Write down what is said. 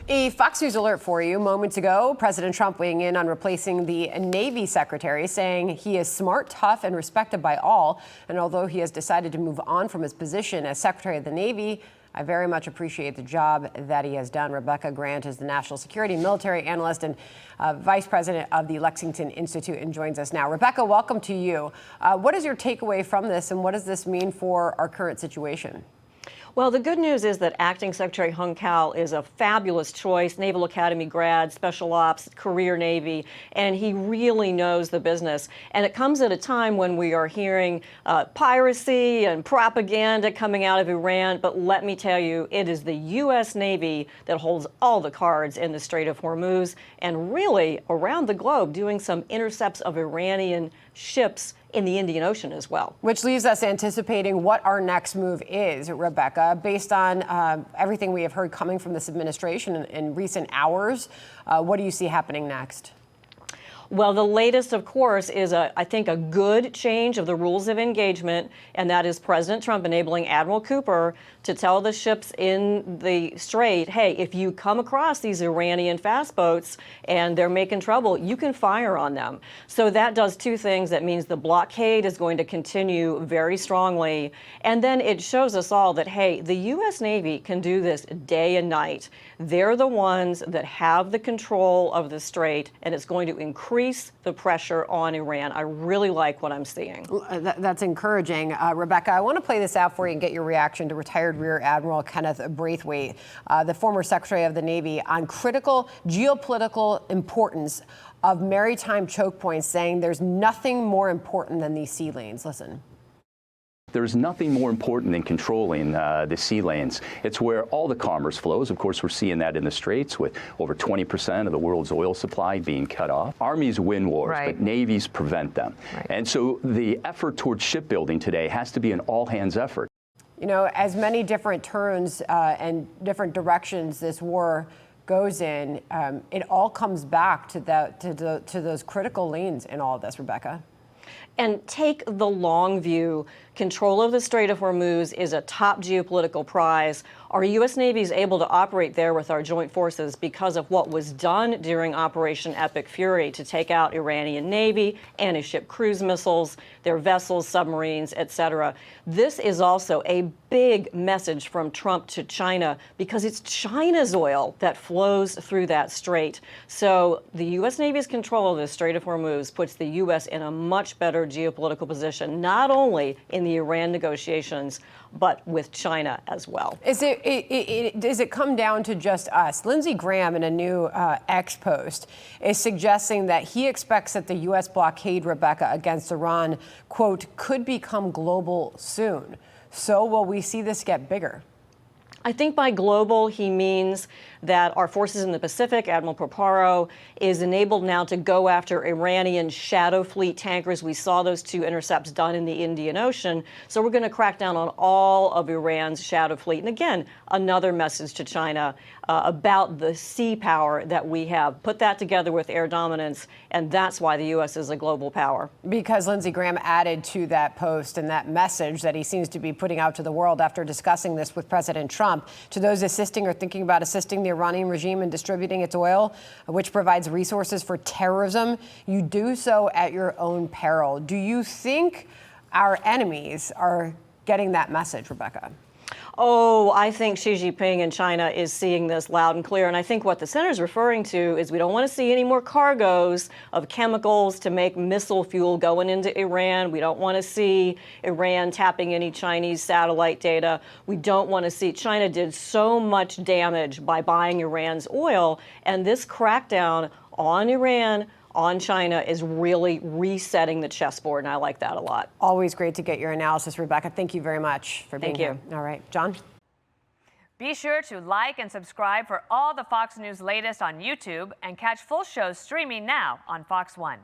A Fox News alert for you. Moments ago, President Trump weighing in on replacing the Navy Secretary, saying he is smart, tough, and respected by all. And although he has decided to move on from his position as Secretary of the Navy, I very much appreciate the job that he has done. Rebecca Grant is the national security military analyst and vice president of the Lexington Institute and joins us now. Rebecca, welcome to you. What is your takeaway from this, and what does this mean for our current situation? Well, the good news is that Acting Secretary Hung Kao is a fabulous choice, Naval Academy grad, special ops, career Navy, and he really knows the business. And it comes at a time when we are hearing piracy and propaganda coming out of Iran. But let me tell you, it is the U.S. Navy that holds all the cards in the Strait of Hormuz and really around the globe doing some intercepts of Iranian ships in the Indian Ocean as well. Which leaves us anticipating what our next move is, Rebecca, based on everything we have heard coming from this administration in recent hours. What do you see happening next? Well, the latest, of course, is, I think, a good change of the rules of engagement, and that is President Trump enabling Admiral Cooper to tell the ships in the Strait, hey, if you come across these Iranian fast boats and they're making trouble, you can fire on them. So that does two things. That means the blockade is going to continue very strongly, and then it shows us all that, hey, the U.S. Navy can do this day and night. They're the ones that have the control of the Strait, and it's going to increase the pressure on Iran. I really like what I'm seeing. That's encouraging. Rebecca, I want to play this out for you and get your reaction to retired Rear Admiral Kenneth Braithwaite, the former Secretary of the Navy, on critical geopolitical importance of maritime choke points, saying there's nothing more important than these sea lanes. Listen. There's nothing more important than controlling the sea lanes. It's where all the commerce flows. Of course, we're seeing that in the Straits with over 20% of the world's oil supply being cut off. Armies win wars, but navies prevent them. And so the effort towards shipbuilding today has to be an all-hands effort. You know, as many different turns and different directions this war goes in, it all comes back to those critical lanes in all of this, Rebecca. And take the long view. Control of the Strait of Hormuz is a top geopolitical prize. Our U.S. Navy is able to operate there with our joint forces because of what was done during Operation Epic Fury to take out Iranian Navy, anti-ship cruise missiles, their vessels, submarines, etc. This is also a big message from Trump to China because it's China's oil that flows through that strait. So the U.S. Navy's control of the Strait of Hormuz puts the U.S. in a much better geopolitical position, not only in the Iran negotiations, but with China as well. Does it come down to just us? Lindsey Graham, in a new X post, is suggesting that he expects that the U.S. blockade, Rebecca, against Iran, quote, could become global soon. So will we see this get bigger? I think by global, he means that our forces in the Pacific, Admiral Paparo, is enabled now to go after Iranian shadow fleet tankers. We saw those two intercepts done in the Indian Ocean. So we're going to crack down on all of Iran's shadow fleet. And again, another message to China about the sea power that we have. Put that together with air dominance, and that's why the U.S. is a global power. Because Lindsey Graham added to that post and that message that he seems to be putting out to the world after discussing this with President Trump, to those assisting or thinking about assisting the Iranian regime in distributing its oil, which provides resources for terrorism, you do so at your own peril. Do you think our enemies are getting that message, Rebecca? Oh, I think Xi Jinping in China is seeing this loud and clear. And I think what the senator's referring to is we don't want to see any more cargoes of chemicals to make missile fuel going into Iran. We don't want to see Iran tapping any Chinese satellite data. We don't want to see China did so much damage by buying Iran's oil. And this crackdown on Iran, on China, is really resetting the chessboard, and I like that a lot. Always great to get your analysis, Rebecca. Thank you very much for being here. All right, John? Be sure to like and subscribe for all the Fox News latest on YouTube and catch full shows streaming now on Fox One.